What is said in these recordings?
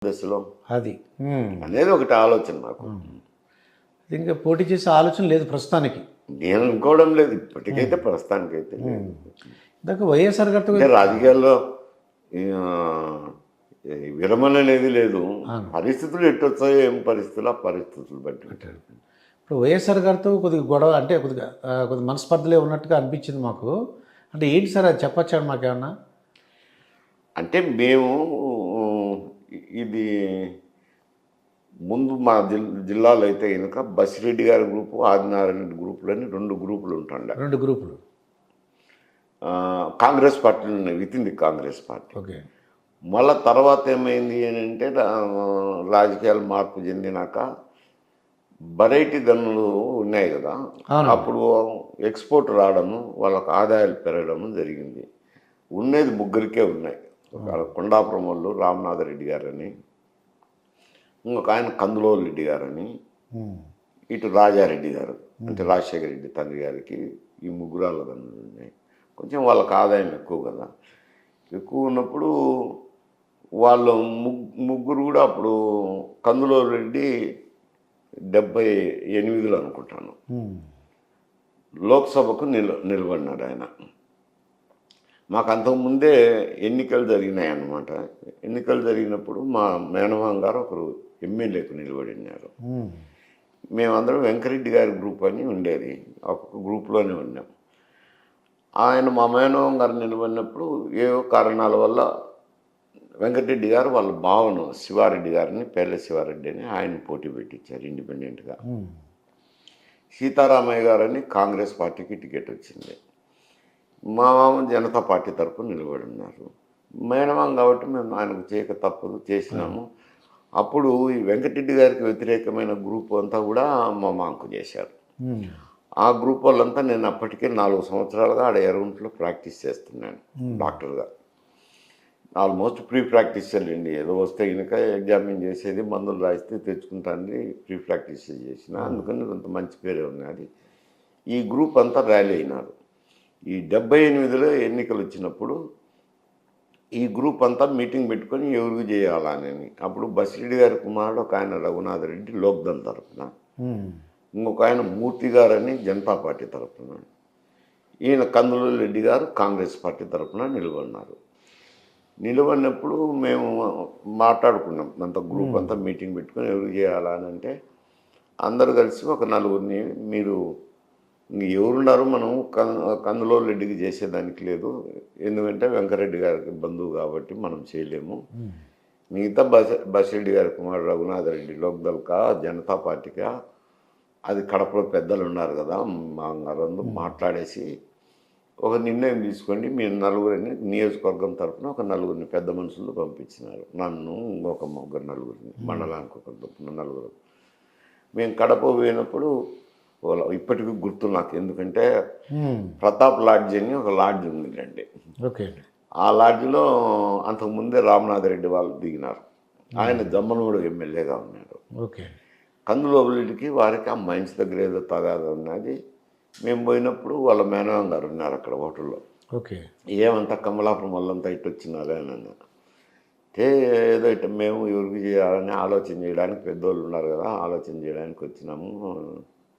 దశలో అది అనేది ఒకటి ఆలోచన నాకు. ఇంకా పోటీ చేసే ఆలోచన లేదు ప్రస్తుతానికి. నేను అనుకోవడం లేదు ఇప్పటికైతే, ప్రస్తుతానికైతే లేదు. ఇందాక వైఎస్ఆర్ గారితో అంటే రాజకీయాల్లో ఆ, ఈ విరమణ అనేది లేదు. పరిస్థితులు ఎట్టొచ్చాయో ఏం పరిస్థితులు, ఆ పరిస్థితులు బట్టి. ఇప్పుడు వైఎస్ఆర్ గారితో కొద్దిగా గొడవ అంటే కొద్దిగా మనస్పర్ధలే ఉన్నట్టుగా అనిపించింది మాకు. అంటే ఏంటి సార్ అది చెప్పొచ్చాడు మాకేమన్నా? అంటే మేము ఇది ముందు మా జిల్లాలో అయితే కనుక బసిరెడ్డి గారి గ్రూపు, ఆదినారాయణ గ్రూపులని 2 గ్రూపులు ఉంటుండే. 2 గ్రూపులు కాంగ్రెస్ పార్టీలు ఉన్నాయి, within the Congress party. Okay. మళ్ళా తర్వాత ఏమైంది అని అంటే రాజకీయాలు మార్పు చెందినాక వెరైటీ గన్నులు ఉన్నాయి కదా, అప్పుడు ఎక్స్పోర్ట్ రావడము, వాళ్ళకు ఆదాయాలు పెరగడము జరిగింది. ఉన్నది 3 ఉన్నాయి. కొండాపురం వాళ్ళు రామనాథరెడ్డి గారని, ఇంకొక ఆయన కందులోలు రెడ్డి గారని, ఇటు రాజారెడ్డి గారు అంటే రాజశేఖర రెడ్డి తండ్రి గారికి ఈ 3 గన్నులు ఉన్నాయి. కొంచెం వాళ్ళకి ఆదాయం ఎక్కువ కదా, ఎక్కువ ఉన్నప్పుడు వాళ్ళు 3 కూడా అప్పుడు కందులోలు రెడ్డి 78లో అనుకుంటాను లోక్సభకు నిలబడినాడు ఆయన. మాకు అంతకుముందే ఎన్నికలు జరిగినాయి అన్నమాట. ఎన్నికలు జరిగినప్పుడు మా మేనమామ గారు ఒకరు ఎమ్మెల్యేకు నిలబడినారు. మేమందరం వెంకరెడ్డి గారి గ్రూప్ అని ఉండేది, ఒక్కొక్క గ్రూప్లోనే ఉన్నాం. ఆయన మా మేనమామ గారు నిలబడినప్పుడు ఏవో కారణాల వల్ల వెంకటరెడ్డి గారు వాళ్ళ భావను శివారెడ్డి గారిని, పేర్ల శివారెడ్డి అని ఆయన పోటీ పెట్టించారు ఇండిపెండెంట్గా. సీతారామయ్య గారని కాంగ్రెస్ పార్టీకి టికెట్ వచ్చింది. మా మామ జనతా పార్టీ తరఫున నిలబడి ఉన్నారు. మేనమామ కాబట్టి మేము ఆయనకు చేయక తప్పదు, చేసినాము. అప్పుడు ఈ వెంకటరెడ్డి గారికి వ్యతిరేకమైన గ్రూప్ అంతా కూడా మా మామకు చేశారు. ఆ గ్రూప్ వాళ్ళంతా నేను అప్పటికే 4 సంవత్సరాలుగా ఆడ ఎర్రగుంటలో ప్రాక్టీస్ చేస్తున్నాను డాక్టర్గా. ఆల్మోస్ట్ ప్రీ ప్రాక్టీస్ వెళ్ళండి, ఏదో వస్తే కనుక ఎగ్జామిన్ చేసేది, మందులు రాయిస్తే తెచ్చుకుంటాను, ప్రీ ప్రాక్టీస్ చేసిన. అందుకని కొంత మంచి పేరే ఉన్నది. ఈ గ్రూప్ అంతా ర్యాలీ అయినారు. ఈ 78లో ఎన్నికలు వచ్చినప్పుడు ఈ గ్రూప్ అంతా మీటింగ్ పెట్టుకొని ఎవరికి చేయాలని. అప్పుడు బసిరెడ్డి గారి కుమారుడు ఒక ఆయన రఘునాథరెడ్డి లోక్దళ్ తరఫున, ఇంకొక ఆయన మూర్తి గారని జనతా పార్టీ తరఫున, ఈయన కందులూరు రెడ్డి గారు కాంగ్రెస్ పార్టీ తరఫున నిలబడినారు. నిలబడినప్పుడు మేము మాట్లాడుకున్నాం, అంత గ్రూప్ అంతా మీటింగ్ పెట్టుకొని ఎవరికి చేయాలని. అంటే అందరూ కలిసి ఒక 4గురిని, మీరు ఎవరున్నారు, మనం కందులూరు రెడ్డికి చేసేదానికి లేదు, ఎందుకంటే వెంకరెడ్డి గారికి బంధువు కాబట్టి మనం చేయలేము. మిగతా బసిరెడ్డి గారి కుమారుడు రఘునాథరెడ్డి లోక్దల్కా జనతా పార్టీకా, అది కడపలో పెద్దలు ఉన్నారు కదా మా గారు, మాట్లాడేసి ఒక నిర్ణయం తీసుకోండి, మీరు 4గురిని నియోజకవర్గం తరఫున ఒక 4గురిని పెద్ద మనుషులు పంపించినారు. నన్ను ఇంకొక 4గురిని, మండలానికి ఒక 4గురు. మేము కడప పోయినప్పుడు ఇప్పటికీ గుర్తు నాకు, ఎందుకంటే ప్రతాప్ లాడ్జ్ అని ఒక లాడ్జ్ ఉందండి. ఓకే. ఆ లాడ్జ్లో అంతకుముందే రామనాథరెడ్డి వాళ్ళు దిగినారు. ఆయన జమ్మలమూడు ఎమ్మెల్యేగా ఉన్నారు. ఓకే. కందులోబులికి వారికి ఆ మైన్స్ దగ్గర ఏదో తగాదా ఉన్నది. మేము పోయినప్పుడు వాళ్ళ మేనమామ గారు ఉన్నారు అక్కడ హోటల్లో. ఓకే. ఏమంతా కమలాపురం వాళ్ళంతా ఇటు వచ్చినారే అని అన్నారు. ఏదో ఇటు మేము ఎవరికి చేయాలని ఆలోచన చేయడానికి పెద్దోళ్ళు ఉన్నారు కదా, ఆలోచన చేయడానికి వచ్చినాము.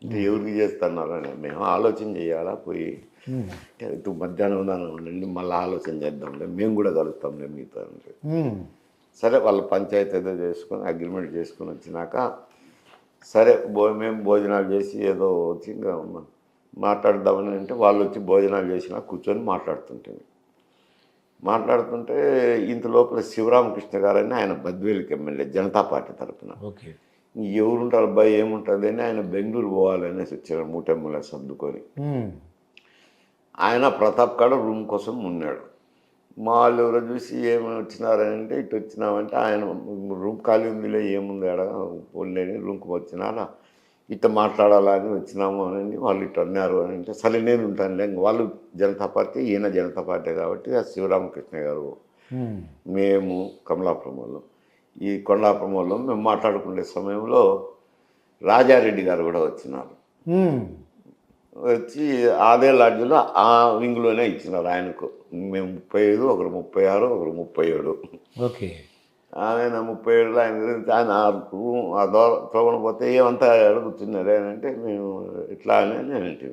అంటే ఎవరికి చేస్తున్నారని మేము ఆలోచన చేయాలా, పోయి ఇటు మధ్యాహ్నం దాని ఉండండి, మళ్ళీ ఆలోచన చేద్దాంలే, మేము కూడా కలుస్తాంలే మీతో అంటే. సరే వాళ్ళ పంచాయతీ ఏదో చేసుకొని అగ్రిమెంట్ చేసుకొని వచ్చినాక సరే మేము భోజనాలు చేసి ఏదో వచ్చి ఇంకా మాట్లాడదామని అంటే వాళ్ళు వచ్చి భోజనాలు చేసినా కూర్చొని మాట్లాడుతుంటే ఇంత లోపల శివరామకృష్ణ గారని ఆయన బద్వేలుకి ఎమ్మెల్యే జనతా పార్టీ తరఫున. ఓకే. ఎవరుంటారు అబ్బాయి, ఏముంటుంది అని ఆయన బెంగళూరు పోవాలనేసి వచ్చారు, 3 ఎమ్మెల్యే సర్దుకొని. ఆయన ప్రతాప్ కాడ రూమ్ కోసం ఉన్నాడు. మా వాళ్ళు ఎవరో చూసి ఏమైనా వచ్చినారని అంటే ఇటు వచ్చినామంటే ఆయన రూమ్ ఖాళీ ఉందిలే, ఏముంది ఆడ పోలేని రూమ్కి వచ్చినారా, ఇట్లా మాట్లాడాలని వచ్చినాము అని వాళ్ళు ఇట్లా అన్నారు అని అంటే సరే నేను ఉంటానులే. వాళ్ళు జనతా పార్టీ, ఈయన జనతా పార్టీ కాబట్టి ఆ శివరామకృష్ణ గారు, మేము కమలాపురం వాళ్ళు, ఈ కొండాపురం వాళ్ళు మేము మాట్లాడుకునే సమయంలో రాజారెడ్డి గారు కూడా వచ్చినారు. వచ్చి అదే లాడ్జ్లో ఆ వింగ్లోనే ఇచ్చినారు ఆయనకు. మేము 35, ఒకరు 36, ఒకరు 37. ఓకే. ఆయన 30 ఏళ్ళు ఆయన గురించి ఆయన ఆ తోగన పోతే ఏమంతా అడుగుతున్నారు అని అంటే మేము ఇట్లా అని నేను అంటే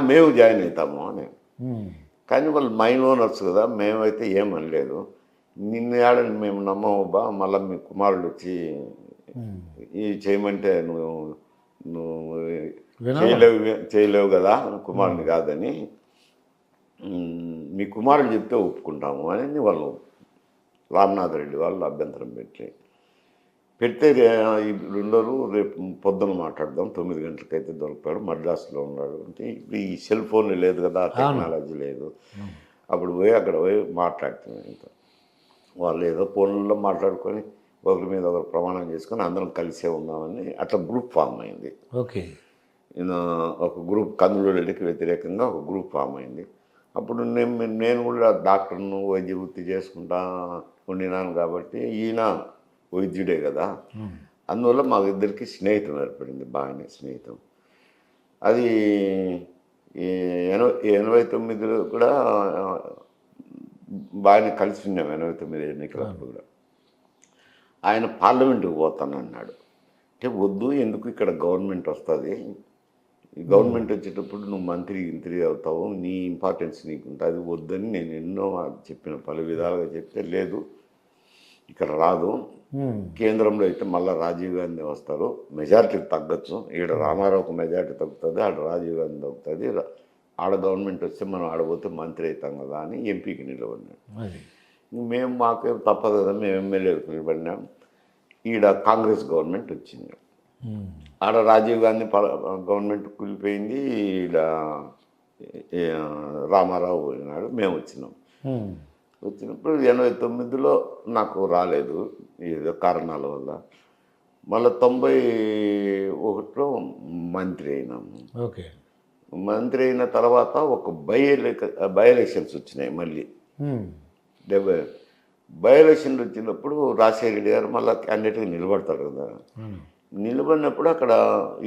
మేము జాయిన్ అవుతాము అని. కానీ వాళ్ళు మైన్ ఓనర్స్ కదా, మేమైతే ఏమనలేదు. నిన్ను ఏడని మేము నమ్మము బా, మళ్ళీ మీ కుమారుడు వచ్చి ఈ చేయమంటే నువ్వు నువ్వు చేయలేవు కదా కుమారుని కాదని, మీ కుమారుడు చెప్తే ఒప్పుకుంటాము అని వాళ్ళు రామనాథ్ రెడ్డి వాళ్ళు అభ్యంతరం పెడితే రెండోరు రేపు పొద్దున మాట్లాడదాం 9 గంటలకైతే దొరికాడు, మద్రాసులో ఉన్నాడు అంటే. ఇప్పుడు ఈ సెల్ ఫోన్ లేదు కదా, టెక్నాలజీ లేదు. అప్పుడు అక్కడ పోయి మాట్లాడుతున్నాం. ఇంకా వాళ్ళు ఏదో ఫోన్లో మాట్లాడుకొని ఒకరి మీద ఒకరు ప్రమాణం చేసుకొని అందరం కలిసే ఉన్నామని అట్లా గ్రూప్ ఫామ్ అయింది. ఓకే. ఒక గ్రూప్ కందులూరికి వ్యతిరేకంగా ఒక గ్రూప్ ఫామ్ అయింది. అప్పుడు నేను కూడా డాక్టర్ను వైద్య వృత్తి చేసుకుంటా ఉండినాను కాబట్టి ఈయన వైద్యుడే కదా, అందువల్ల మా ఇద్దరికి స్నేహితం ఏర్పడింది, బాగానే స్నేహితం. అది 89లో కూడా బాగానే కలిసి ఉన్నాం. 89 ఎన్నికలప్పుడు కూడా ఆయన పార్లమెంటుకు పోతానన్నాడు. అంటే వద్దు, ఎందుకు, ఇక్కడ గవర్నమెంట్ వస్తుంది, గవర్నమెంట్ వచ్చేటప్పుడు నువ్వు మంత్రి అవుతావు, నీ ఇంపార్టెన్స్ నీకు ఉంటుంది, వద్దని నేను ఎన్నో చెప్పిన, పలు విధాలుగా చెప్తే లేదు ఇక్కడ రాదు, కేంద్రంలో అయితే మళ్ళీ రాజీవ్ గాంధీ వస్తారు, మెజారిటీ తగ్గచ్చు, ఈడ రామారావుకు మెజారిటీ తగ్గుతుంది, ఆడ రాజీవ్ గాంధీ తగ్గుతుంది, ఆడ గవర్నమెంట్ వస్తే మనం ఆడపోతే మంత్రి అవుతాం కదా అని ఎంపీకి నిలబడినాడు. మేము మాకేం తప్పదు కదా, మేము ఎమ్మెల్యేకి నిలబడినాం. ఈడ కాంగ్రెస్ గవర్నమెంట్ వచ్చింది, ఆడ రాజీవ్ గాంధీ గవర్నమెంట్ కూలిపోయింది, ఈడ రామారావు పోయినాడు, మేము వచ్చినాం. వచ్చినప్పుడు 89లో నాకు రాలేదు ఏదో కారణాల వల్ల. మళ్ళీ 91లో మంత్రి అయినాము. ఓకే. మంత్రి అయిన తర్వాత ఒక బై ఎలక్షన్స్ వచ్చినాయి మళ్ళీ 70. బై ఎలక్షన్లు వచ్చినప్పుడు రాజశేఖర రెడ్డి గారు మళ్ళీ క్యాండిడేట్గా నిలబడతారు కదా, నిలబడినప్పుడు అక్కడ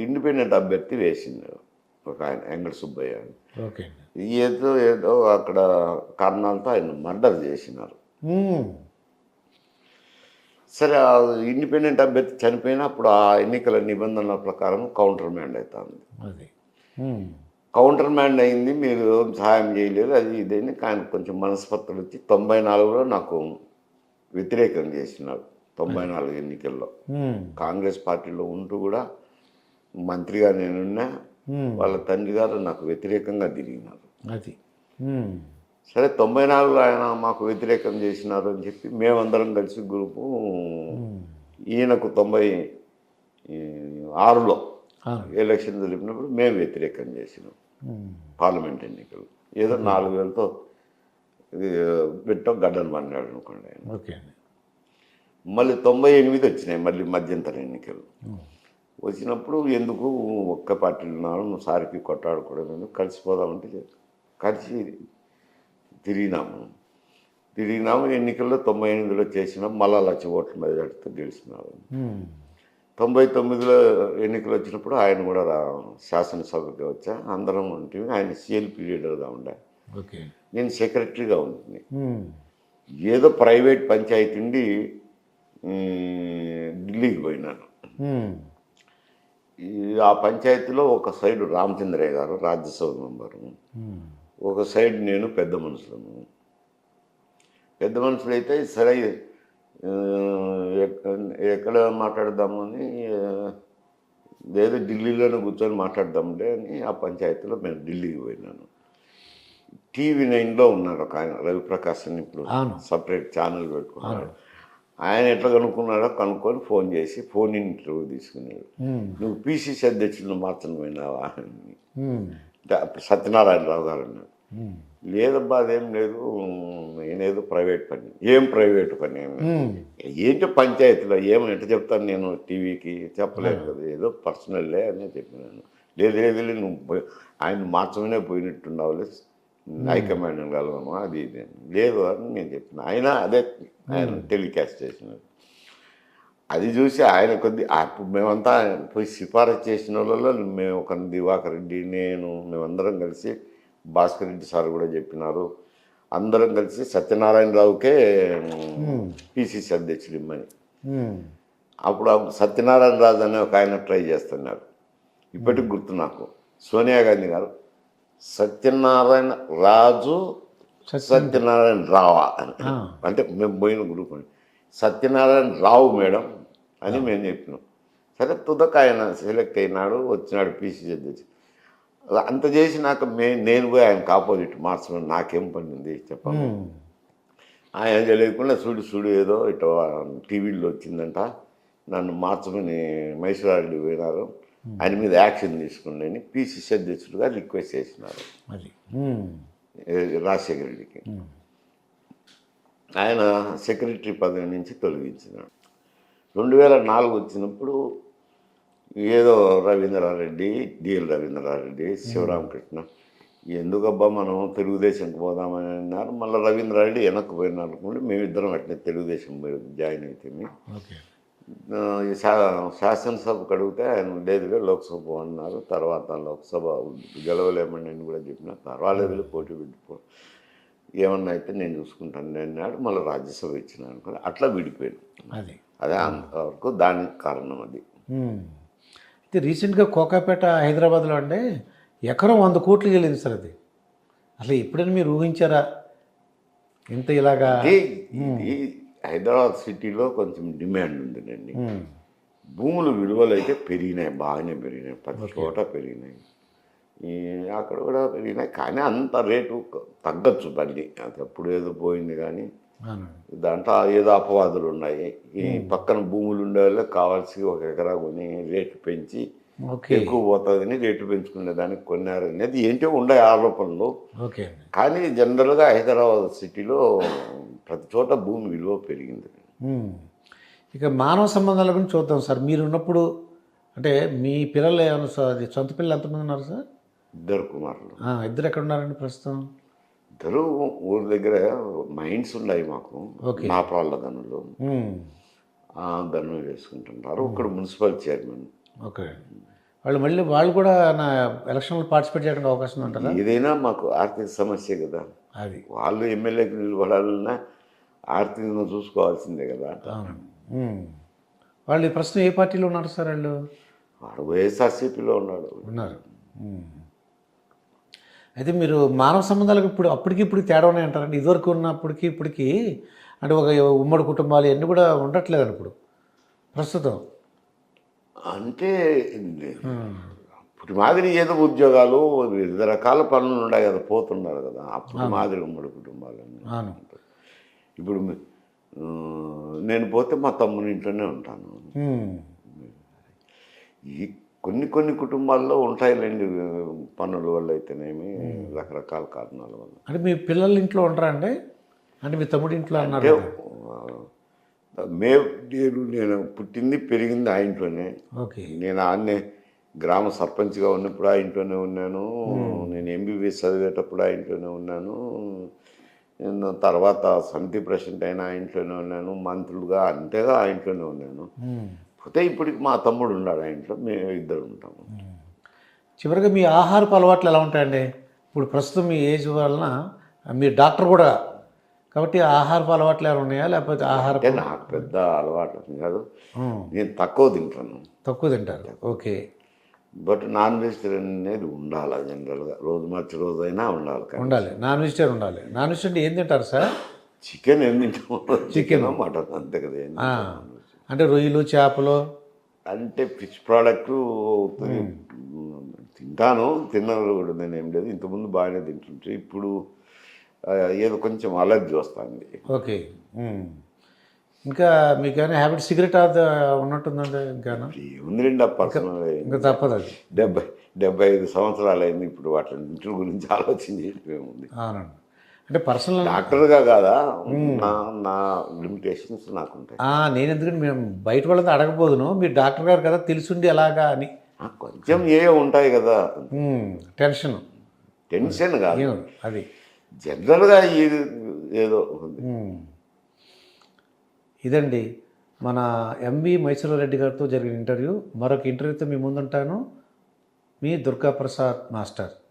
ఇండిపెండెంట్ అభ్యర్థి వేసింది ఒక ఆయన, వెంకట సుబ్బయ్య. ఓకే. ఏదో అక్కడ కారణాలతో ఆయన మర్డర్ చేసినారు. సరే, ఆ ఇండిపెండెంట్ అభ్యర్థి చనిపోయినా అప్పుడు ఆ ఎన్నికల నిబంధనల ప్రకారం కౌంటర్ మ్యాండ్ అవుతుంది. కౌంటర్ మ్యాండ్ అయింది, మీరు సహాయం చేయలేదు, అది ఇదని. ఆయన కొంచెం మనస్పర్ధలు వచ్చి 94లో నాకు వ్యతిరేకం చేసినాడు. 94 ఎన్నికల్లో కాంగ్రెస్ పార్టీలో ఉంటూ కూడా మంత్రిగా నేనున్నా, వాళ్ళ తండ్రి గారు నాకు వ్యతిరేకంగా తిరిగినారు. అది సరే, 94లో ఆయన మాకు వ్యతిరేకం చేసినారు అని చెప్పి మేమందరం కలిసి గ్రూపు ఈయనకు 96లో ఎలక్షన్ జరిపినప్పుడు మేము వ్యతిరేకం చేసినాం. పార్లమెంట్ ఎన్నికలు ఏదో 4000తో పెట్టో గడ్డను పన్నాడు అనుకోండి ఆయన. ఓకే. మళ్ళీ 98 వచ్చినాయి, మళ్ళీ మధ్యంతర ఎన్నికలు వచ్చినప్పుడు ఎందుకు ఒక్క పార్టీలు ఉన్నాడు, నువ్వు సారికి కొట్టాడుకోవడం ఎందుకు, కలిసిపోదామంటే కలిసి తిరిగినాము. ఎన్నికల్లో 98లో చేసినాం, మళ్ళా 1,00,000 ఓట్ల మెజార్టీతో గెలిచినారు. 99లో ఎన్నికలు వచ్చినప్పుడు ఆయన కూడా శాసనసభకి వచ్చా, అందరం ఉంటుంది. ఆయన సిఎల్పి లీడర్గా ఉండే, నేను సెక్రటరీగా ఉంటుంది. ఏదో ప్రైవేట్ పంచాయతీ ఉండి ఢిల్లీకి పోయినాను. ఆ పంచాయతీలో ఒక సైడ్ రామచంద్రయ్య గారు రాజ్యసభ మెంబరు, ఒక సైడ్ నేను పెద్ద మనుషులు అయితే సరే ఎక్కడ మాట్లాడదాము అని, ఏదో ఢిల్లీలోనే కూర్చొని మాట్లాడదాంలే అని ఆ పంచాయతీలో మేము ఢిల్లీకి పోయినాను. TV9లో ఉన్నారు ఒక ఆయన, రవిప్రకాష్ అని, ఇప్పుడు సపరేట్ ఛానల్ పెట్టుకున్నాడు. ఆయన ఎట్లా కనుక్కున్నాడో కనుక్కొని ఫోన్ చేసి ఫోన్ ఇంటర్వ్యూ తీసుకున్నాడు. నువ్వు PCC అధ్యక్షులను మార్చడం పోయినావా అని. సత్యనారాయణరావు గారు అన్నాడు. లేదబ్బా, అదేం లేదు, నేనేదో ప్రైవేట్ పని. ఏం ప్రైవేట్ పని? ఏంటో పంచాయతీలో ఏమని ఎట్లా చెప్తాను నేను, టీవీకి చెప్పలేదు కదా, ఏదో పర్సనల్లే అని చెప్పినాను. లేదు నువ్వు ఆయన మార్చమనే పోయినట్టున్నావులే, హైకమాండ్ కలవము అది ఇది లేదు అని నేను చెప్పిన. ఆయన టెలికాస్ట్ చేసినాడు. అది చూసి ఆయన అప్పుడు మేమంతా పోయి సిఫారసు చేసిన వాళ్ళలో మేము ఒక దివాకర్ రెడ్డి, మేమందరం కలిసి, భాస్కర్ రెడ్డి సార్ కూడా చెప్పినారు, అందరం కలిసి సత్యనారాయణరావుకే పిసిసి అధ్యక్షుడు ఇమ్మని. అప్పుడు సత్యనారాయణ రాజు అనే ఒక ఆయన ట్రై చేస్తున్నారు. ఇప్పటికి గుర్తు నాకు. సోనియా గాంధీ గారు సత్యనారాయణ రాజు సత్యనారాయణ రావా అని, అంటే మేము పోయిన గ్రూప్ అని, సత్యనారాయణ రావు మేడం అని మేము చెప్పినాం. సరే తుదక ఆయన సెలెక్ట్ అయినాడు, వచ్చినాడు పిసిసి అధ్యక్షుడు. అంత చేసినాక నేను పోయి ఆయనకు ఆపోజిట్ మార్చడం నాకేం పని ఉంది చెప్పాను. ఆయన తెలియకుండా చూడు ఏదో ఇట్లా టీవీలో వచ్చిందంట, నన్ను మార్చమని మైసూరారెడ్డి పోయినారు, ఆయన మీద యాక్షన్ తీసుకుని అని పిసిసి అధ్యక్షుడిగా రిక్వెస్ట్ చేసినారు రాజశేఖర రెడ్డికి. ఆయన సెక్రటరీ పదవి నుంచి తొలగించినాడు. 2004 వచ్చినప్పుడు ఏదో రవీంద్రారెడ్డి, డిఎల్ రవీంద్రారెడ్డి, శివరామకృష్ణ ఎందుకబ్బా మనం తెలుగుదేశంకి పోదామని అన్నారు. మళ్ళీ రవీంద్రారెడ్డి వెనక్కి పోయినారు అనుకోండి, మేమిద్దరం అట్నే తెలుగుదేశం జాయిన్ అయితే శాసనసభకు అడిగితే ఆయన లేదుగా లోక్సభ అన్నారు. తర్వాత లోక్సభ గెలవలేమని నేను కూడా చెప్పిన, పర్వాలేదు పోటీ పెట్టుకో, ఏమన్నా అయితే నేను చూసుకుంటాను అన్నాడు. మళ్ళీ రాజ్యసభ ఇచ్చినాను అనుకుని అట్లా విడిపోయాను. అదే అంతవరకు దానికి కారణం అది. అయితే రీసెంట్గా కోకాపేట హైదరాబాద్లో అంటే ఎకరం 100 కోట్లు వెళ్ళింది సార్. అది అసలు ఎప్పుడైనా మీరు ఊహించారా ఇంత ఇలాగా? ఇది హైదరాబాద్ సిటీలో కొంచెం డిమాండ్ ఉందండి. భూముల విలువలు అయితే పెరిగినాయి, బాగానే పెరిగినాయి, ప్రతి చోట పెరిగినాయి, అక్కడ కూడా పెరిగినాయి. కానీ అంత రేటు తగ్గచ్చు మళ్ళీ, అది ఎప్పుడు ఏదో పోయింది. కానీ దాంట్లో ఏదో అపవాదులు ఉన్నాయి. ఈ పక్కన భూములు ఉండే వాళ్ళకి కావాల్సి 1 ఎకరా కొని రేటు పెంచి ఎక్కువ పోతుందని రేటు పెంచుకునే దానికి కొన్నారు అనేది ఏంటో ఉండే ఆరోపణలు. కానీ జనరల్గా హైదరాబాద్ సిటీలో ప్రతి చోట భూమి విలువ పెరిగింది. ఇక మానవ సంబంధాల గురించి చూద్దాం సార్. మీరు ఉన్నప్పుడు అంటే మీ పిల్లలు ఏమన్నా సార్, సొంత పిల్లలు ఎంతమంది ఉన్నారు సార్? 2 కుమారులు. 2 ఎక్కడ ఉన్నారండి ప్రస్తుతం? 2 ఊరి దగ్గర మైండ్స్ ఉన్నాయి మాకు, నా వాళ్ళ గనులు, గన్ను వేసుకుంటుంటారు. ఒకడు మున్సిపల్ చైర్మన్. ఓకే. వాళ్ళు కూడా నా ఎలక్షన్లో పార్టిసిపేట్ చేయడానికి అవకాశం ఉంటుందా? ఏదైనా మాకు ఆర్థిక సమస్య కదా, అది వాళ్ళు ఎమ్మెల్యేకి నిలబడాలన్నా ఆర్థికంగా చూసుకోవాల్సిందే కదా. వాళ్ళు ప్రస్తుతం ఏ పార్టీలో ఉన్నారు సార్? వాడు వైఎస్ఆర్సీపీలో ఉన్నారు. అయితే మీరు మానవ సంబంధాలకు అప్పటికి తేడా ఉన్నాయంటారండి? ఇదివరకు ఉన్నప్పటికీ ఇప్పటికీ అంటే ఒక ఉమ్మడి కుటుంబాలు ఇవన్నీ కూడా ఉండట్లేదండి ఇప్పుడు ప్రస్తుతం. అంటే ఇప్పుడు మాదిరి ఏదో ఉద్యోగాలు వివిధ రకాల పనులు ఉన్నాయి కదా, పోతున్నారు కదా. అప్పుడు మాదిరి ఉమ్మడి కుటుంబాలు. ఇప్పుడు నేను పోతే మా తమ్ముని ఇంట్లోనే ఉంటాను. ఈ కొన్ని కుటుంబాల్లో ఉంటాయిలేండి, పనుల వల్ల అయితేనేమి, రకరకాల కారణాల వల్ల. అంటే మీ పిల్లల ఇంట్లో ఉంటారా అండి? అంటే మీ తమ్ముడి ఇంట్లో అన్నారు. నేను పుట్టింది పెరిగింది ఆ ఇంట్లోనే. నేను ఆన్నే గ్రామ సర్పంచ్గా ఉన్నప్పుడు ఆ ఇంట్లోనే ఉన్నాను. నేను ఎంబీబీఎస్ చదివేటప్పుడు ఆ ఇంట్లోనే ఉన్నాను. నేను తర్వాత సమితి ప్రెసిడెంట్ అయినా ఆ ఇంట్లోనే ఉన్నాను. మంత్రులుగా అంతేగా ఆ ఇంట్లోనే ఉన్నాను. పోతే ఇప్పటికి మా తమ్ముడు ఉన్నాడు ఆ ఇంట్లో, మేము 2 ఉంటాము. చివరిగా మీ ఆహారపు అలవాట్లు ఎలా ఉంటాయండి? ఇప్పుడు ప్రస్తుతం మీ ఏజ్ వలన మీరు డాక్టర్ కూడా కాబట్టి ఆహారపు అలవాట్లు ఏమైనా ఉన్నాయా? లేకపోతే ఆహారం నాకు పెద్ద అలవాటు కాదు, నేను తక్కువ తింటారు. ఓకే. బట్ నాన్ వెజిటేరియన్ అనేది ఉండాలి జనరల్గా, రోజు మార్చి రోజు అయినా ఉండాలి. నాన్ వెజిటేరియన్ ఉండాలి. నాన్ వెజిటేరియన్ ఏం తింటారు సార్? చికెన్ ఏం తింటాము, చికెన్ మటన్ అంతే కదా. అంటే రొయ్యలు, చేపలు, అంటే ఫిష్ ప్రోడక్ట్ తింటాను, తిన్నాను కూడా నేను ఏం లేదు. ఇంతకుముందు బాగానే తింటుంటే ఇప్పుడు ఏదో కొంచెం అలర్జీ వస్తుంది. ఓకే. ఇంకా మీకు ఏమైనా హ్యాబిట్ సిగరెట్ అది ఉన్నట్టుందండి? ఇంకా ఏముంది పర్సనల్, ఇంకా తప్పదు. అది 75 సంవత్సరాలు అయింది. ఇప్పుడు వాటి గురించి ఆలోచించి ఉంది. అవునండి. అంటే పర్సనల్ డాక్టర్గా కాదా, నా లిమిటేషన్స్ నాకుంటాయి. నేను ఎందుకంటే మేము బయట వాళ్ళతో అడగబోదును, మీరు డాక్టర్ గారు కదా తెలిసిండి ఎలాగా అని. కొంచెం ఉంటాయి కదా, టెన్షన్ కాదు అది జనరల్గా ఏదో ఇదండి మన ఎంవి మైసూరారెడ్డి గారితో జరిగిన ఇంటర్వ్యూ. మరొక ఇంటర్వ్యూతో మీ ముందుంటాను. మీ దుర్గాప్రసాద్ మాస్టర్.